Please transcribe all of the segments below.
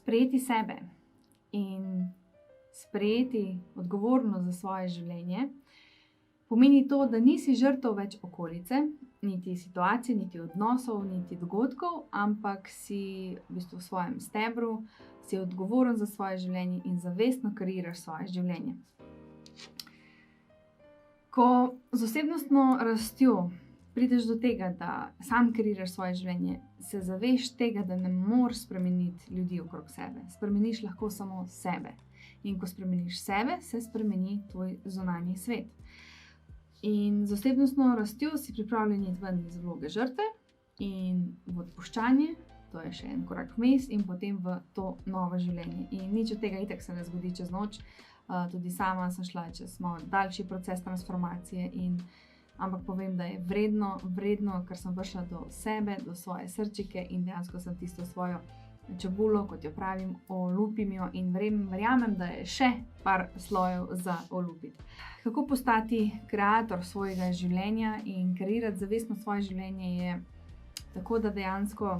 sprejeti sebe in sprejeti odgovornost za svoje življenje pomeni to, da nisi žrtev več okolice, niti situacij, niti odnosov, niti dogodkov, ampak si v bistvu v svojem stebru, si odgovoren za svoje življenje in zavestno kreiraš svoje življenje. Ko z osebnostno rastjo prideš do tega, da sam kreiraš svoje življenje, se zaveš tega, da ne moreš spremeniti ljudi okrog sebe. Spremeniš lahko samo sebe. In ko spremeniš sebe, se spremeni tvoj zunanji svet. In z osebnostno rastjo si pripravljen iti ven iz vloge žrtve in v odpuščanje, to je še en korak vmes, in potem v to novo življenje. In nič od tega itak se ne zgodi čez noč. Tudi sama sem šla čez malo daljši proces transformacije, ampak povem, da je vredno, ker sem prišla do sebe, do svoje srčike in dejansko sem tisto svojo čebulo, kot jo pravim, olupim jo in verjamem, da je še par slojev za olupiti. Kako postati kreator svojega življenja in kreirati zavestno svoje življenje je tako, da dejansko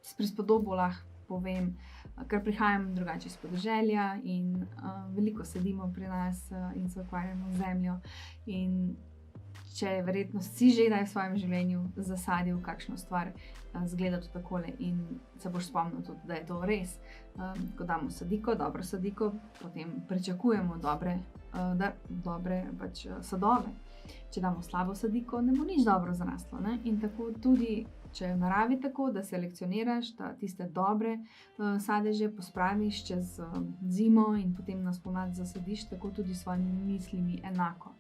s prispodobo lahko povem, ker prihajam drugače iz podeželja in veliko sedimo pri nas in se ukvarjamo z zemljo. In če verjetno si že kdaj v svojem življenju zasadil kakšno stvar, zgleda to takole in se boš spomnil tudi, da je to res. Ko damo sadiko, dobro sadiko, potem pričakujemo dobre sadove. Če damo slabo sadiko, ne bo nič dobro zraslo, ne? In tako tudi, če je v naravi tako, da selekcioniraš, da tiste dobre sadeže pospraviš čez zimo in potem na spomladi zasadiš, tako tudi s svojimi mislimi enako.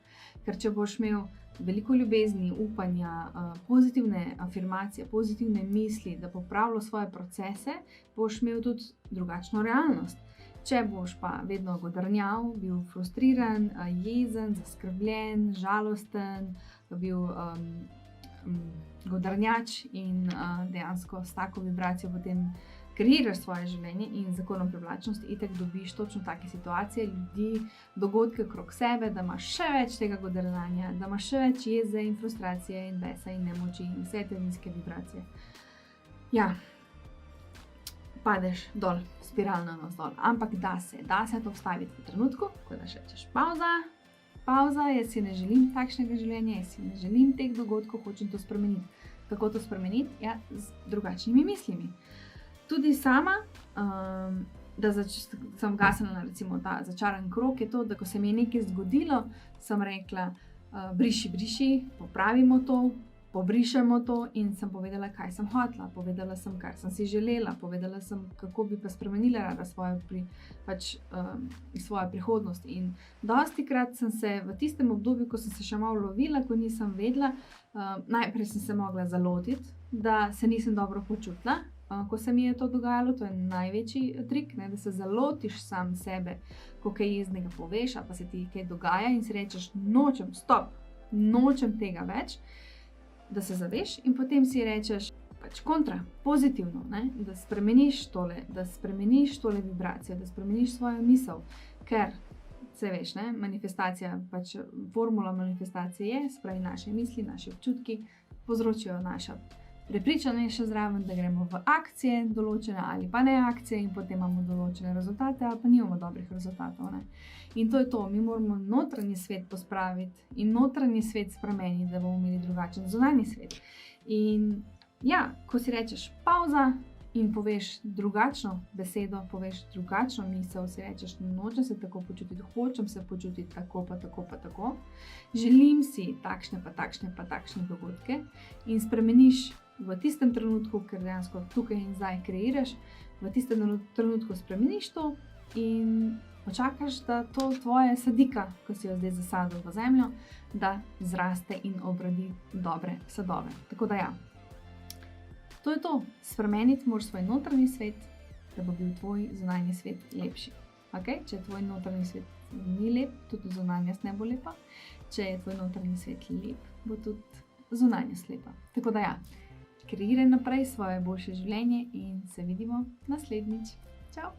Ker če boš imel veliko ljubezni, upanja, pozitivne afirmacije, pozitivne misli, da popravljaš svoje procese, boš imel tudi drugačno realnost. Če boš pa vedno godrnjal, bil frustriran, jezen, zaskrbljen, žalosten, bil godrnjač in dejansko s tako vibracijo potem kreiraš svoje življenje in z zakonom privlačnosti itak dobiš točno take situacije, ljudi, dogodke okrog sebe, da imaš še več tega godrnjanja, da imaš še več jeze in frustracije in besa in nemoči in vse te nizke vibracije. Ja, padeš dol, spiralno navzdol, ampak da se to vstaviti v trenutku, ko da še rečeš pauza, jaz si ne želim takšnega življenja, jaz si ne želim teh dogodkov, hočem to spremeniti. Kako to spremeniti? Ja, z drugačnimi mislimi. Tudi sama, da sem gasala recimo ta začaran krog, je to, da ko se mi je nekaj zgodilo, sem rekla, briši, popravimo to, pobrišemo to in sem povedala, kaj sem hotela, povedala sem, kar sem si želela, povedala sem, kako bi pa spremenila rada svojo prihodnost. In dostikrat sem se v tistem obdobju, ko sem se še malo lovila, ko nisem vedela, najprej sem se mogla zalotiti, da se nisem dobro počutila, ko se mi je to dogajalo, to je največji trik, ne, da se zalotiš sam sebe, ko kaj jeznega poveš, ali pa se ti kaj dogaja in si rečeš, nočem tega več, da se zaveš in potem si rečeš kontra, pozitivno, ne? Da spremeniš tole vibracijo, da spremeniš svojo misel, ker se veš, ne? Manifestacija, formula manifestacije je, spravi naše misli, naši občutki povzročijo naša prepričanja še zraven, da gremo v akcije določene ali pa ne akcije in potem imamo določene rezultate ali pa nimamo dobrih rezultatov, ne. In to je to, mi moramo notranji svet pospraviti in notranji svet spremeniti, da bomo imeli drugačen zunanji svet. In ja, ko si rečeš pauza in poveš drugačno besedo, poveš drugačno misel, si rečeš, nočem se tako počutiti, hočem se počutiti tako pa tako, želim si takšne dogodke in spremeniš v tistem trenutku, ker dejansko tukaj in zdaj kreiraš, v tistem trenutku spremeniš to in počakaš, da to tvoje sadika, ko si jo zdaj zasadil v zemljo, da zraste in obrodi dobre sadove. Tako da ja, to je to. Spremeniti moraš svoj notranji svet, da bo bil tvoj zunanji svet lepši. Okay? Če tvoj notranji svet ni lep, tudi zunanjost ne bo lepa. Če je tvoj notranji svet lep, bo tudi zunanjost lepa. Tako da ja, kreiraj naprej svoje boljše življenje in se vidimo naslednjič. Čau!